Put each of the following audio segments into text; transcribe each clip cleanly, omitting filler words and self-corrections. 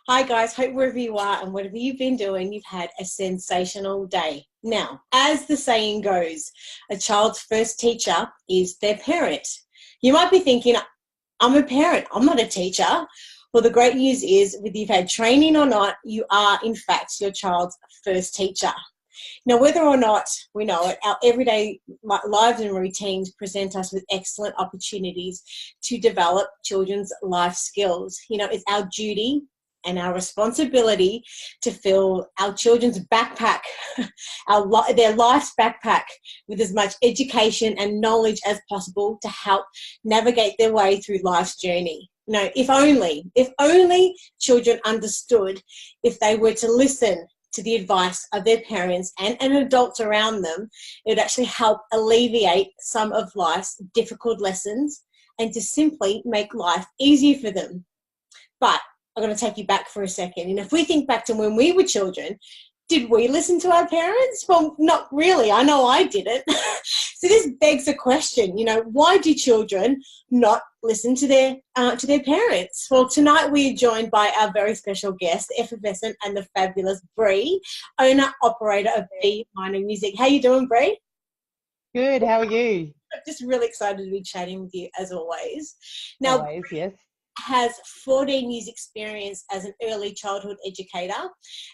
Hi guys, hope wherever you are and whatever you've been doing, you've had a sensational day. Now, as the saying goes, a child's first teacher is their parent. You might be thinking, I'm a parent, I'm not a teacher. Well, the great news is, whether you've had training or not, you are in fact your child's first teacher. Now, whether or not we know it, our everyday lives and routines present us with excellent opportunities to develop children's life skills. It's our duty and our responsibility to fill our children's backpack, their life's backpack, with as much education and knowledge as possible to help navigate their way through life's journey. If only children understood, if they were to listen to the advice of their parents and adults around them, it would actually help alleviate some of life's difficult lessons and to simply make life easier for them. But I'm going to take you back for a second. And if we think back to when we were children, did we listen to our parents? Well, not really. I know I didn't. So this begs a question, why do children not listen to their parents? Well, tonight we are joined by our very special guest, the effervescent and the fabulous Bree, owner-operator of Bree Minor Music. How you doing, Bree? Good. How are you? I'm just really excited to be chatting with you as always. Now, Always, yes. Has 14 years experience as an early childhood educator,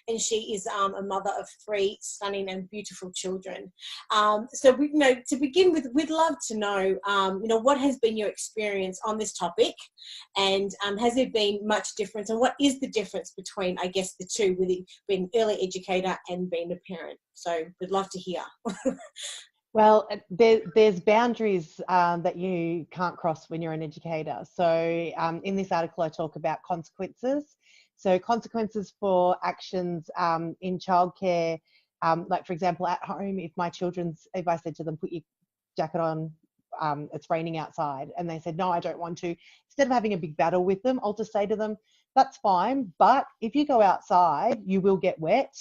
and she is a mother of 3 stunning and beautiful children. So to begin with, we'd love to know, what has been your experience on this topic, and has there been much difference, and what is the difference between, I guess, the two, with being an early educator and being a parent? So we'd love to hear. Well, there's boundaries that you can't cross when you're an educator. So in this article, I talk about consequences. So consequences for actions in childcare, like for example, at home, if I said to them, put your jacket on, it's raining outside, and they said, no, I don't want to. Instead of having a big battle with them, I'll just say to them, that's fine, but if you go outside, you will get wet.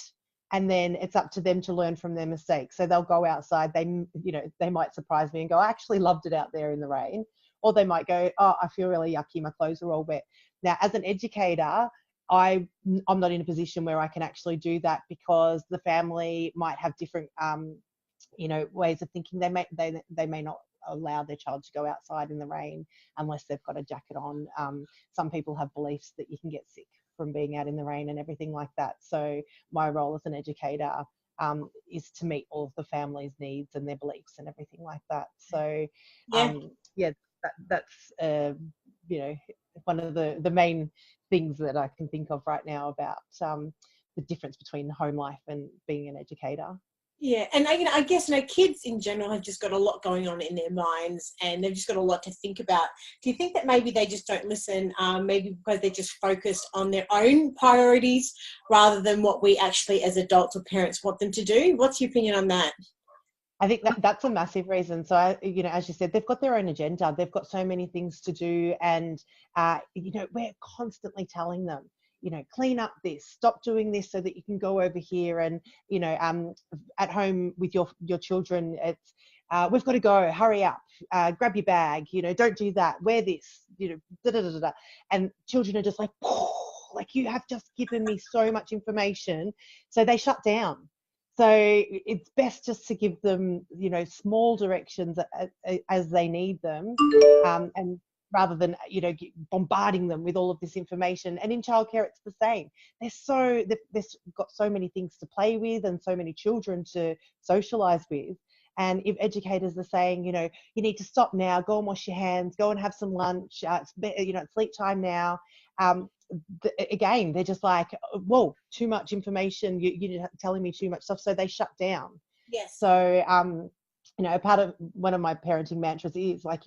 And then it's up to them to learn from their mistakes. So they'll go outside, they might surprise me and go, I actually loved it out there in the rain. Or they might go, oh, I feel really yucky, my clothes are all wet. Now, as an educator, I'm not in a position where I can actually do that, because the family might have different, ways of thinking. They may not allow their child to go outside in the rain unless they've got a jacket on. Some people have beliefs that you can get sick from being out in the rain and everything like that. So my role as an educator is to meet all of the family's needs and their beliefs and everything like that. So that's one of the main things that I can think of right now about the difference between home life and being an educator. Yeah, and I guess kids in general have just got a lot going on in their minds, and they've just got a lot to think about. Do you think that maybe they just don't listen, maybe because they're just focused on their own priorities rather than what we actually as adults or parents want them to do? What's your opinion on that? I think that's a massive reason. So, as you said, they've got their own agenda. They've got so many things to do, and we're constantly telling them, clean up this, stop doing this so that you can go over here. And, at home with your children, it's, we've got to go, hurry up, grab your bag, don't do that, wear this, da, da, da, da, da. And children are just like, like, you have just given me so much information. So they shut down. So it's best just to give them, small directions as they need them, and rather than, bombarding them with all of this information. And in childcare, it's the same. They've got so many things to play with and so many children to socialise with. And if educators are saying, you need to stop now, go and wash your hands, go and have some lunch, it's sleep time now. Again, they're just like, whoa, too much information, you're telling me too much stuff. So they shut down. Yes. So, part of one of my parenting mantras is like,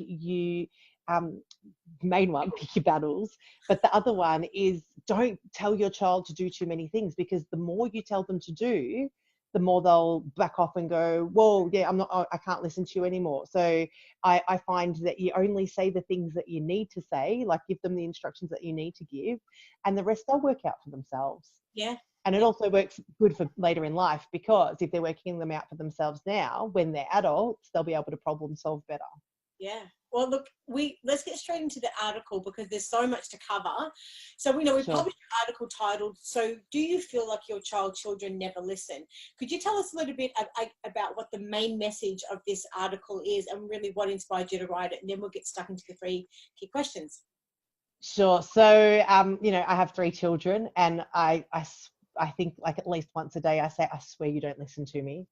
main one, pick your battles, but the other one is don't tell your child to do too many things, because the more you tell them to do, the more they'll back off and go, whoa, yeah, I can't listen to you anymore. So I find that you only say the things that you need to say, like give them the instructions that you need to give, and the rest they'll work out for themselves. Yeah. And it also works good for later in life, because if they're working them out for themselves now, when they're adults, they'll be able to problem solve better. Yeah. Well, look, let's get straight into the article because there's so much to cover. So we know we Sure. published an article titled, "So do you feel like your children never listen?" Could you tell us a little bit about what the main message of this article is and really what inspired you to write it? And then we'll get stuck into the 3 key questions. Sure. So, I have 3 children, and I think like at least once a day I say, I swear you don't listen to me.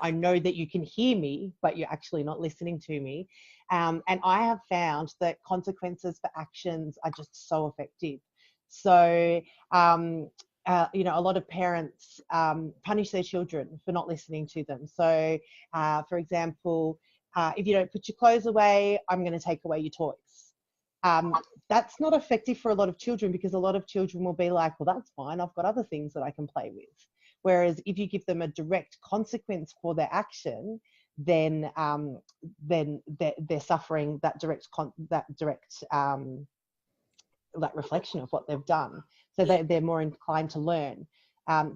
I know that you can hear me, but you're actually not listening to me. And I have found that consequences for actions are just so effective. So, a lot of parents punish their children for not listening to them. So, for example, if you don't put your clothes away, I'm going to take away your toys. That's not effective for a lot of children because a lot of children will be like, well, that's fine. I've got other things that I can play with. Whereas if you give them a direct consequence for their action, then they're suffering that direct that reflection of what they've done. So Yeah. they're more inclined to learn.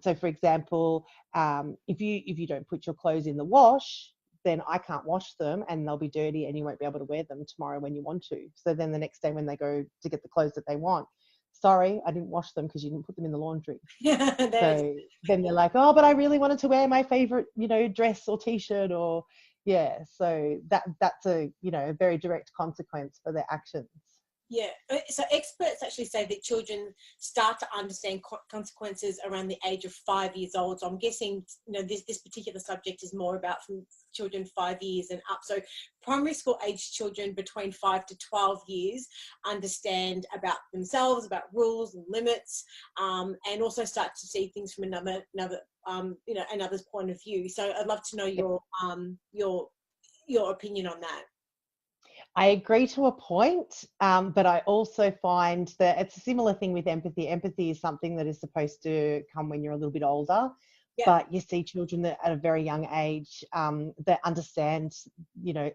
So for example, if you don't put your clothes in the wash, then I can't wash them and they'll be dirty and you won't be able to wear them tomorrow when you want to. So then the next day when they go to get the clothes that they want, sorry, I didn't wash them because you didn't put them in the laundry. So then they're like, oh, but I really wanted to wear my favorite, dress or t-shirt or, yeah. So that's a very direct consequence for their actions. Yeah, so experts actually say that children start to understand consequences around the age of 5 years old. So I'm guessing, this particular subject is more about from children 5 years and up. So primary school age children between 5 to 12 years understand about themselves, about rules and limits, and also start to see things from another's point of view. So I'd love to know your opinion on that. I agree to a point, but I also find that it's a similar thing with empathy. Empathy is something that is supposed to come when you're a little bit older, Yeah. but you see children that at a very young age that understand,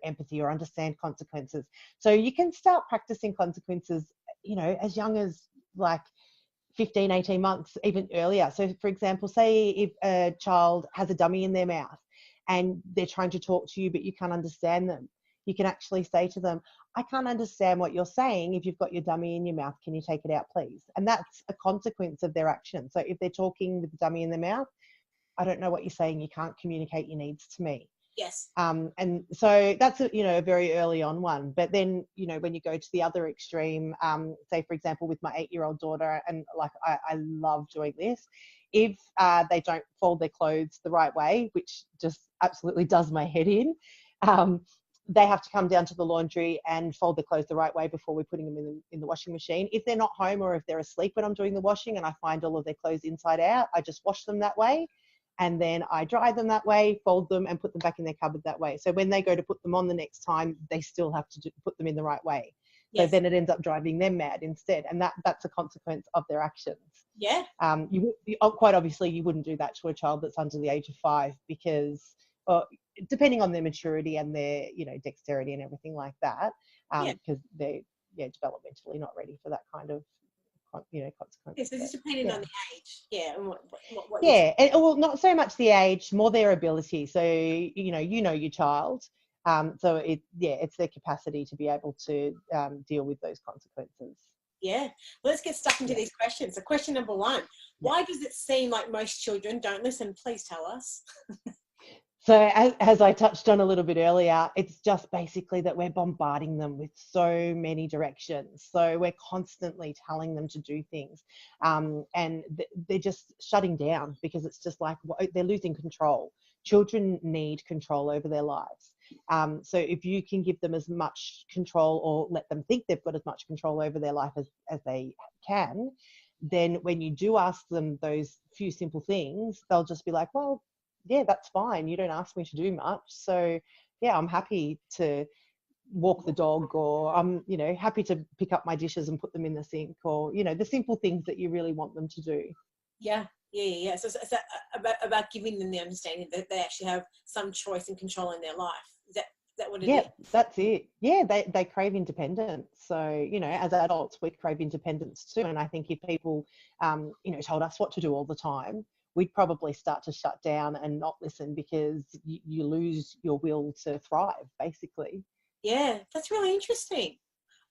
empathy or understand consequences. So you can start practicing consequences, as young as like 15, 18 months, even earlier. So for example, say if a child has a dummy in their mouth and they're trying to talk to you, but you can't understand them, you can actually say to them, I can't understand what you're saying. If you've got your dummy in your mouth, can you take it out, please? And that's a consequence of their action. So if they're talking with the dummy in their mouth, I don't know what you're saying. You can't communicate your needs to me. Yes. And so that's a very early on one. But then, when you go to the other extreme, say, for example, with my 8-year-old daughter, and like I love doing this, if they don't fold their clothes the right way, which just absolutely does my head in, they have to come down to the laundry and fold the clothes the right way before we're putting them in the washing machine. If they're not home or if they're asleep when I'm doing the washing and I find all of their clothes inside out, I just wash them that way. And then I dry them that way, fold them and put them back in their cupboard that way. So when they go to put them on the next time, they still have to put them in the right way. Yes. So then it ends up driving them mad instead. And that's a consequence of their actions. Yeah. Quite obviously, you wouldn't do that to a child that's under the age of 5 because depending on their maturity and their, dexterity and everything like that, because they're developmentally not ready for that kind of, consequence. Yeah, so it's depending on the age, and what well, not so much the age, more their ability. So your child, so it's their capacity to be able to deal with those consequences. Yeah, let's get stuck into these questions. So question number 1, why does it seem like most children don't listen? Please tell us. So as I touched on a little bit earlier, it's just basically that we're bombarding them with so many directions. So we're constantly telling them to do things, and they're just shutting down because it's just like they're losing control. Children need control over their lives. So if you can give them as much control or let them think they've got as much control over their life as they can, then when you do ask them those few simple things, they'll just be like, well, yeah, that's fine. You don't ask me to do much. So yeah, I'm happy to walk the dog, or I'm, happy to pick up my dishes and put them in the sink, or, the simple things that you really want them to do. Yeah. So it's about giving them the understanding that they actually have some choice and control in their life. Is that what it is? Yeah, that's it. Yeah, they crave independence. So, as adults, we crave independence too. And I think if people, told us what to do all the time, we'd probably start to shut down and not listen because you lose your will to thrive, basically. Yeah, that's really interesting.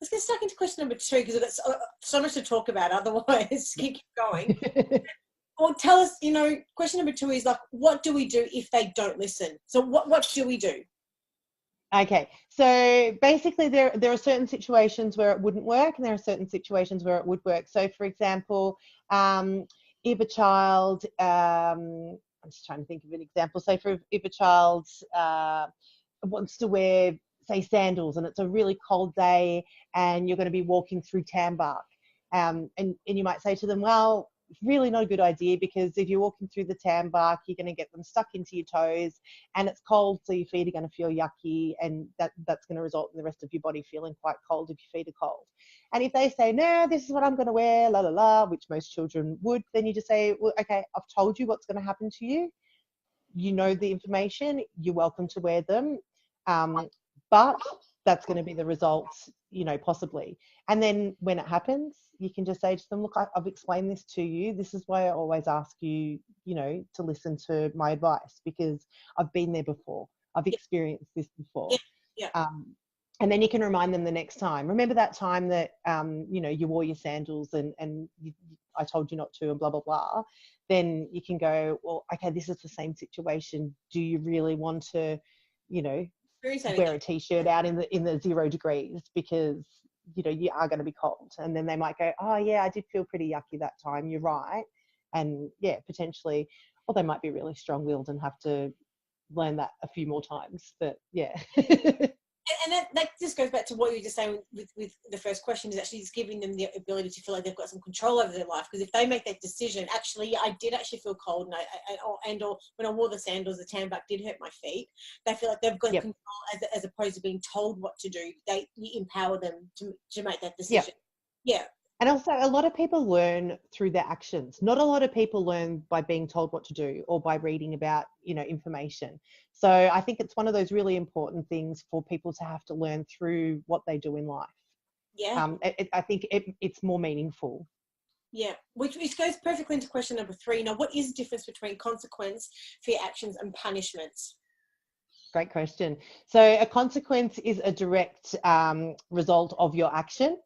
Let's get stuck into question number 2 because I've got so much to talk about. Otherwise, keep going. Or tell us, question number 2 is like, what do we do if they don't listen? So what do we do? Okay, so basically there are certain situations where it wouldn't work and there are certain situations where it would work. So for example, if a child, I'm just trying to think of an example. So if a child wants to wear, say, sandals, and it's a really cold day and you're going to be walking through tan bark, and you might say to them, well, it's really not a good idea because if you're walking through the tan bark, you're going to get them stuck into your toes and it's cold, so your feet are going to feel yucky, and that's going to result in the rest of your body feeling quite cold if your feet are cold. And if they say, no, this is what I'm going to wear, la la la, which most children would, then you just say, well, okay, I've told you what's going to happen to you. You know the information, you're welcome to wear them. But that's going to be the results, possibly. And then when it happens, you can just say to them, look, I've explained this to you. This is why I always ask you, to listen to my advice, because I've been there before. I've experienced this before. Yeah. And then you can remind them the next time. Remember that time that, you wore your sandals and I told you not to and blah, blah, blah. Then you can go, well, okay, this is the same situation. Do you really want to, wear a t-shirt out in the 0 degrees because you are going to be cold? And then they might go, oh yeah, I did feel pretty yucky that time, you're right. And yeah, potentially, or they might be really strong-willed and have to learn that a few more times, but yeah. And that just goes back to what you were just saying with the first question, is actually just giving them the ability to feel like they've got some control over their life. Because if they make that decision, actually, I did actually feel cold, and or when I wore the sandals, the tan back did hurt my feet. They feel like they've got control as opposed to being told what to do. You empower them to make that decision. Yeah. And also, a lot of people learn through their actions. Not a lot of people learn by being told what to do or by reading about, information. So I think it's one of those really important things for people to have to learn through what they do in life. Yeah. I think it's more meaningful. Yeah, which goes perfectly into question number 3. Now, what is the difference between consequence for your actions and punishments? Great question. So a consequence is a direct result of your action,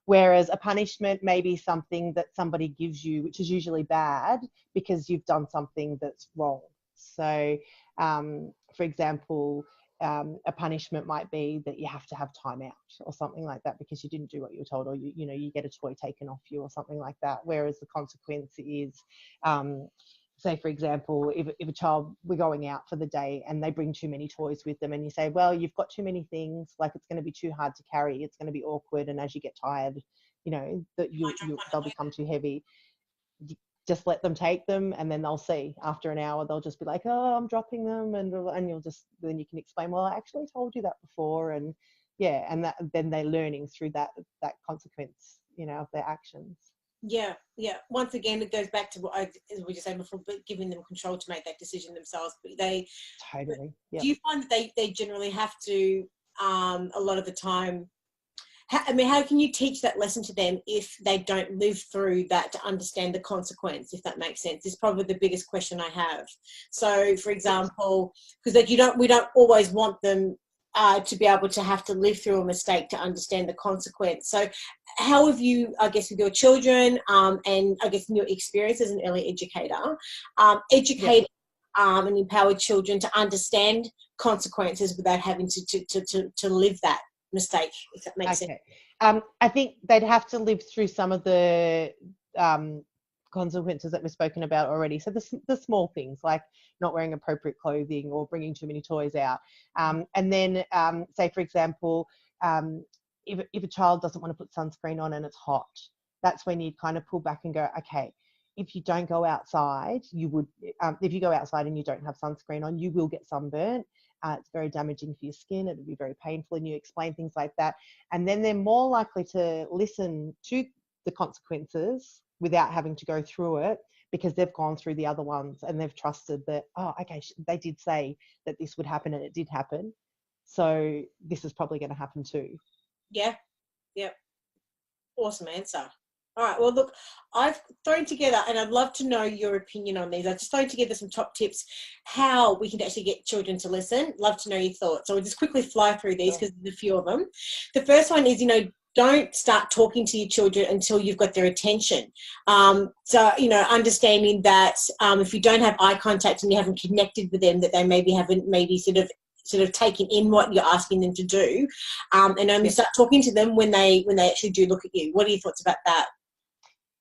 whereas a punishment may be something that somebody gives you, which is usually bad because you've done something that's wrong. So, for example, a punishment might be that you have to have time out or something like that because you didn't do what you were told, or you get a toy taken off you or something like that. Whereas the consequence is, say, for example, if a child, we're going out for the day and they bring too many toys with them and you say, well, you've got too many things, like it's going to be too hard to carry, it's going to be awkward, and as you get tired, that they'll become too heavy. Just let them take them, and then they'll see after an hour, they'll just be like, oh, I'm dropping them, and then you can explain, well, I actually told you that before. And yeah, and then they're learning through that consequence, of their actions. Yeah. Once again, it goes back to what as we just said before, but giving them control to make that decision themselves. But Totally. Yep. Do you find that they generally have to, a lot of the time? How can you teach that lesson to them if they don't live through that to understand the consequence? If that makes sense, is probably the biggest question I have. So, for example, because we don't always want them to be able to have to live through a mistake to understand the consequence. So how have you, I guess, with your children and I guess in your experience as an early educator, educated and empowered children to understand consequences without having to live that mistake, if that makes sense? I think they'd have to live through some of the consequences that we've spoken about already. So the small things like not wearing appropriate clothing or bringing too many toys out. And then say, for example, if a child doesn't want to put sunscreen on and it's hot, that's when you kind of pull back and go, okay, if you don't go outside, if you go outside and you don't have sunscreen on, you will get sunburnt. It's very damaging for your skin. It would be very painful, and you explain things like that. And then they're more likely to listen to the consequences without having to go through it because they've gone through the other ones and they've trusted that, oh, okay, they did say that this would happen and it did happen. So this is probably going to happen too. Yeah. Awesome answer. All right. Well, look, I've thrown together, and I'd love to know your opinion on these. I've just thrown together some top tips how we can actually get children to listen. Love to know your thoughts. So we'll just quickly fly through these because there's a few of them. The first one is, don't start talking to your children until you've got their attention. So, understanding that if you don't have eye contact and you haven't connected with them, that they haven't sort of taken in what you're asking them to do, and only start talking to them when they actually do look at you. What are your thoughts about that?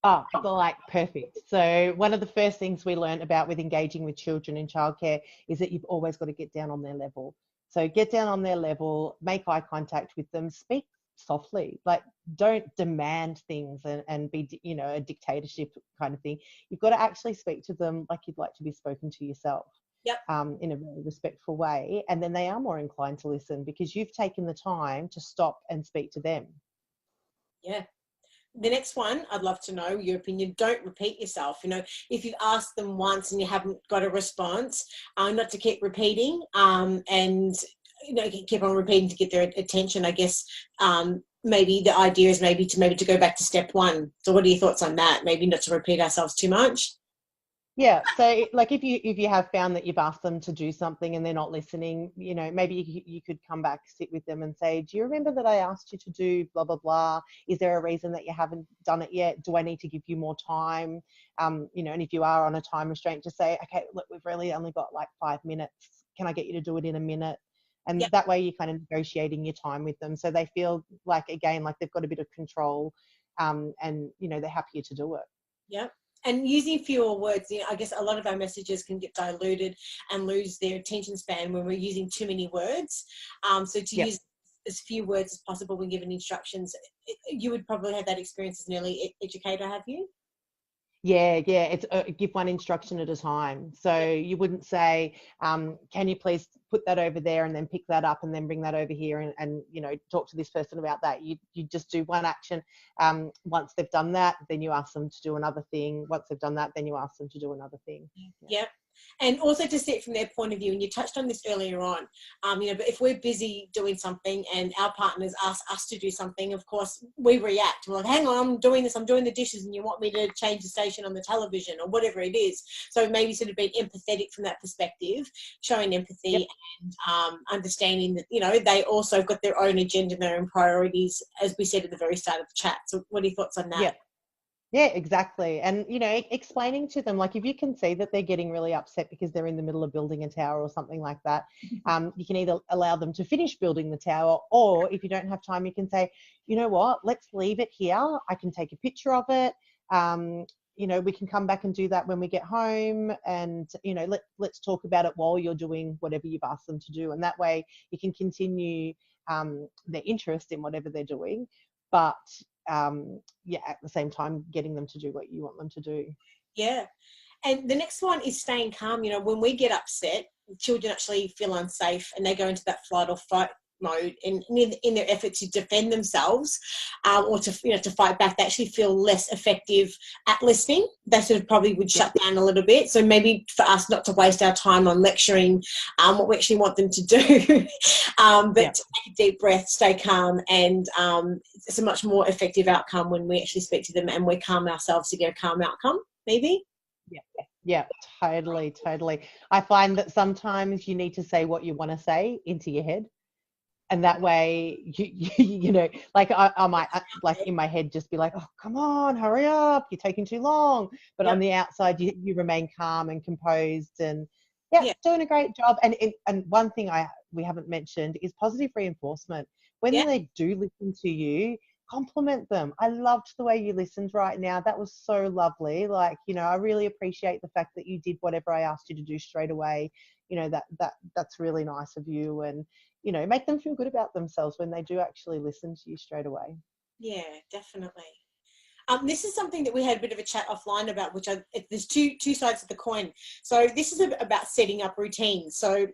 Oh, like perfect. So one of the first things we learned about with engaging with children in childcare is that you've always got to get down on their level. So get down on their level, make eye contact with them, speak softly, like don't demand things and be, a dictatorship kind of thing. You've got to actually speak to them like you'd like to be spoken to yourself. Yep. In a very respectful way. And then they are more inclined to listen because you've taken the time to stop and speak to them. Yeah. The next one, I'd love to know your opinion. Don't repeat yourself. If you've asked them once and you haven't got a response, not to keep repeating, and keep on repeating to get their attention. I guess maybe the idea is maybe to go back to step one. So, what are your thoughts on that? Maybe not to repeat ourselves too much. Yeah, so like if you have found that you've asked them to do something and they're not listening, maybe you could come back, sit with them and say, do you remember that I asked you to do blah, blah, blah? Is there a reason that you haven't done it yet? Do I need to give you more time? And if you are on a time restraint, just say, okay, look, we've really only got like 5 minutes. Can I get you to do it in a minute? And that way you're kind of negotiating your time with them. So they feel like, again, like they've got a bit of control and, they're happier to do it. Yeah. And using fewer words, I guess a lot of our messages can get diluted and lose their attention span when we're using too many words. So to use as few words as possible when given instructions. You would probably have that experience as an early educator, have you? Yeah, it's give one instruction at a time. So you wouldn't say, can you please put that over there and then pick that up and then bring that over here and talk to this person about that. You just do one action. Once they've done that, then you ask them to do another thing. Once they've done that, then you ask them to do another thing. Yep. And also to see it from their point of view, and you touched on this earlier on, but if we're busy doing something and our partners ask us to do something, of course, we react. We're like, hang on, I'm doing this, I'm doing the dishes, and you want me to change the station on the television or whatever it is. So maybe sort of being empathetic from that perspective, showing empathy and understanding that, they also got their own agenda and their own priorities, as we said at the very start of the chat. So what are your thoughts on that? Yeah, exactly. And, explaining to them, like if you can see that they're getting really upset because they're in the middle of building a tower or something like that, you can either allow them to finish building the tower, or if you don't have time, you can say, you know what, let's leave it here. I can take a picture of it. We can come back and do that when we get home, and, let's talk about it while you're doing whatever you've asked them to do. And that way you can continue their interest in whatever they're doing, but at the same time getting them to do what you want them to do. Yeah. And the next one is staying calm. When we get upset, children actually feel unsafe and they go into that flight or fight mode, and in their effort to defend themselves or to fight back, they actually feel less effective at listening. They sort of probably would shut down a little bit. So maybe for us not to waste our time on lecturing what we actually want them to do, but to take a deep breath, stay calm, and it's a much more effective outcome when we actually speak to them and we calm ourselves to get a calm outcome, maybe. Yeah, totally. I find that sometimes you need to say what you want to say into your head. And that way, like I might, like in my head, just be like, oh, come on, hurry up, you're taking too long. But on the outside, you remain calm and composed and, doing a great job. And one thing we haven't mentioned is positive reinforcement. When they do listen to you, compliment them. I loved the way you listened right now. That was so lovely. Like, I really appreciate the fact that you did whatever I asked you to do straight away. That's really nice of you. And, make them feel good about themselves when they do actually listen to you straight away. Yeah, definitely. This is something that we had a bit of a chat offline about, which there's two sides of the coin. So this is about setting up routines. So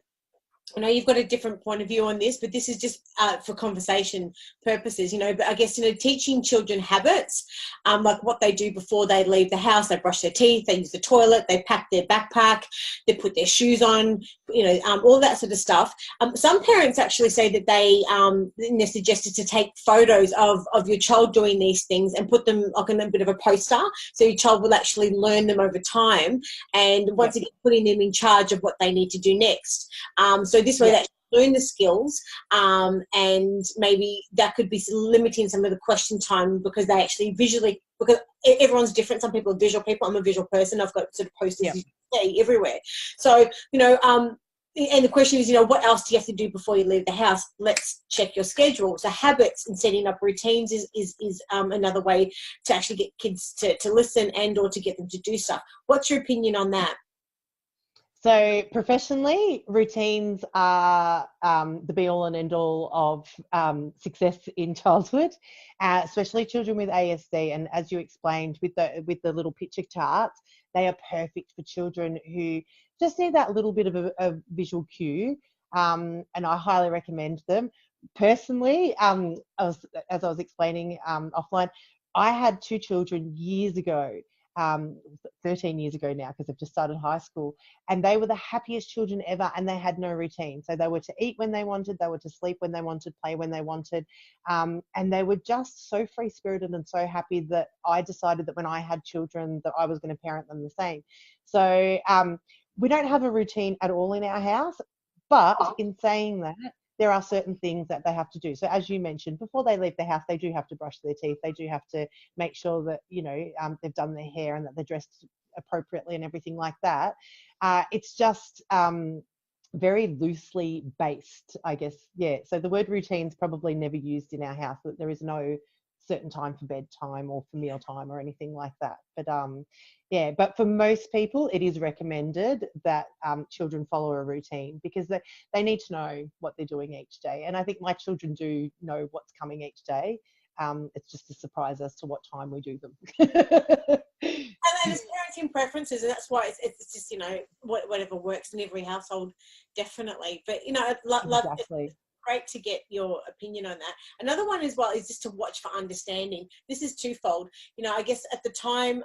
I know you've got a different point of view on this, but this is just for conversation purposes, but I guess, teaching children habits, like what they do before they leave the house. They brush their teeth, they use the toilet, they pack their backpack, they put their shoes on, all that sort of stuff. Some parents actually say that they're suggested to take photos of your child doing these things and put them like on a bit of a poster, so your child will actually learn them over time, and once again, putting them in charge of what they need to do next. So this way they learn the skills, and maybe that could be limiting some of the question time, because they actually visually, because everyone's different. Some people are visual people. I'm a visual person. I've got sort of posters you see everywhere. So, and the question is, what else do you have to do before you leave the house? Let's check your schedule. So habits and setting up routines is another way to actually get kids to listen and or to get them to do stuff. What's your opinion on that? So professionally, routines are the be-all and end-all of success in childhood, especially children with ASD. And as you explained with the little picture charts, they are perfect for children who just need that little bit of a visual cue. And I highly recommend them. Personally, as I was explaining offline, I had 2 children years ago, 13 years ago now, because I've just started high school, and they were the happiest children ever, and they had no routine. So they were to eat when they wanted, they were to sleep when they wanted, play when they wanted, and they were just so free-spirited and so happy that I decided that when I had children that I was going to parent them the same. So we don't have a routine at all in our house, but in saying that, there are certain things that they have to do. So as you mentioned, before they leave the house, they do have to brush their teeth. They do have to make sure that, they've done their hair and that they're dressed appropriately and everything like that. It's just very loosely based, I guess. Yeah. So the word routine's probably never used in our house, that there is no certain time for bedtime or for mealtime or anything like that. But but for most people, it is recommended that children follow a routine, because they need to know what they're doing each day. And I think my children do know what's coming each day. It's just a surprise as to what time we do them. And it's parenting preferences, and that's why it's just, whatever works in every household, definitely. But, Exactly. it's great to get your opinion on that. Another one as well is just to watch for understanding. This is twofold. I guess at the time,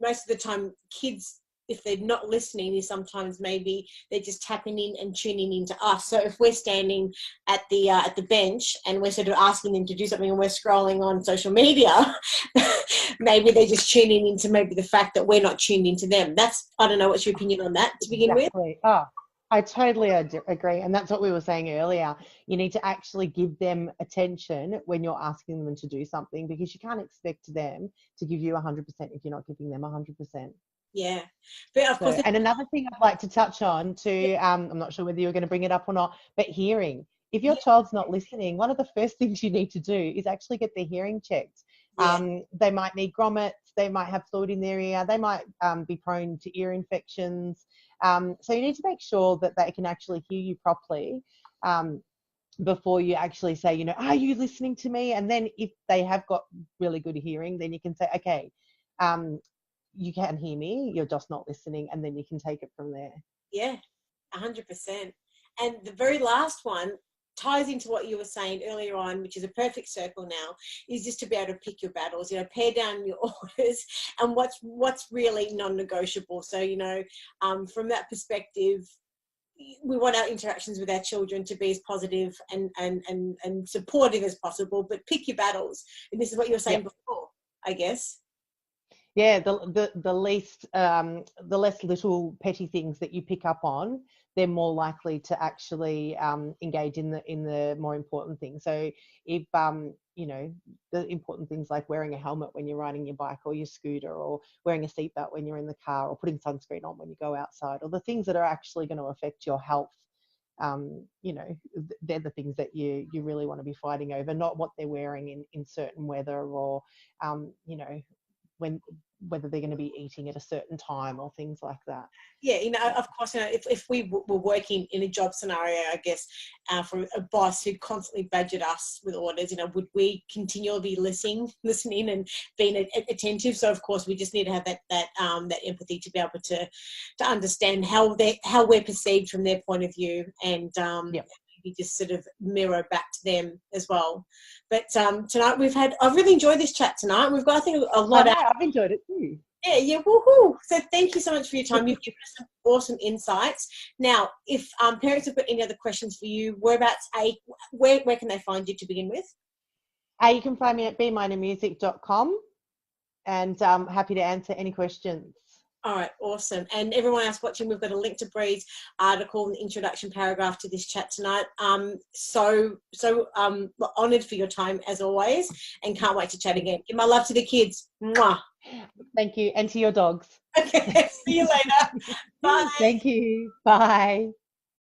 most of the time, kids, if they're not listening, is sometimes maybe they're just tapping in and tuning into us. So if we're standing at the bench and we're sort of asking them to do something, and we're scrolling on social media, maybe they're just tuning into maybe the fact that we're not tuned into them. I don't know, what's your opinion on that to begin with? Oh, I totally agree. And that's what we were saying earlier. You need to actually give them attention when you're asking them to do something, because you can't expect them to give you 100% if you're not giving them 100%. Yeah. But of course, and another thing I'd like to touch on too, I'm not sure whether you're going to bring it up or not, but hearing. If your child's not listening, one of the first things you need to do is actually get their hearing checked. They might need grommets, they might have fluid in their ear, they might be prone to ear infections. So you need to make sure that they can actually hear you properly before you actually say, are you listening to me? And then if they have got really good hearing, then you can say, okay, you can hear me, you're just not listening, and then you can take it from there. Yeah, 100%. And the very last one ties into what you were saying earlier on, which is a perfect circle now, is just to be able to pick your battles, pare down your orders and what's really non-negotiable. So, from that perspective, we want our interactions with our children to be as positive and supportive as possible, but pick your battles. And this is what you were saying before, I guess. Yeah, the less little petty things that you pick up on, they're more likely to actually engage in the more important things. So if the important things like wearing a helmet when you're riding your bike or your scooter, or wearing a seatbelt when you're in the car, or putting sunscreen on when you go outside, or the things that are actually going to affect your health, they're the things that you really want to be fighting over, not what they're wearing in certain weather, or whether they're going to be eating at a certain time or things like that. Yeah, of course, if we were working in a job scenario, I guess, for a boss who constantly badgered us with orders, would we continually be listening and being attentive? So, of course, we just need to have that empathy to be able to understand how we're perceived from their point of view, and we just sort of mirror back to them as well. But tonight I've really enjoyed this chat tonight. We've got, I think, a lot. I've enjoyed it too. Yeah, woohoo! So thank you so much for your time. You've given us some awesome insights. Now, if parents have got any other questions for you, where can they find you to begin with? You can find me at beminermusic.com, and I'm happy to answer any questions. All right, awesome. And everyone else watching, we've got a link to Bree's article and the introduction paragraph to this chat tonight. So honoured for your time as always, and can't wait to chat again. Give my love to the kids. Mwah. Thank you, and to your dogs. Okay, see you later. Bye. Thank you. Bye.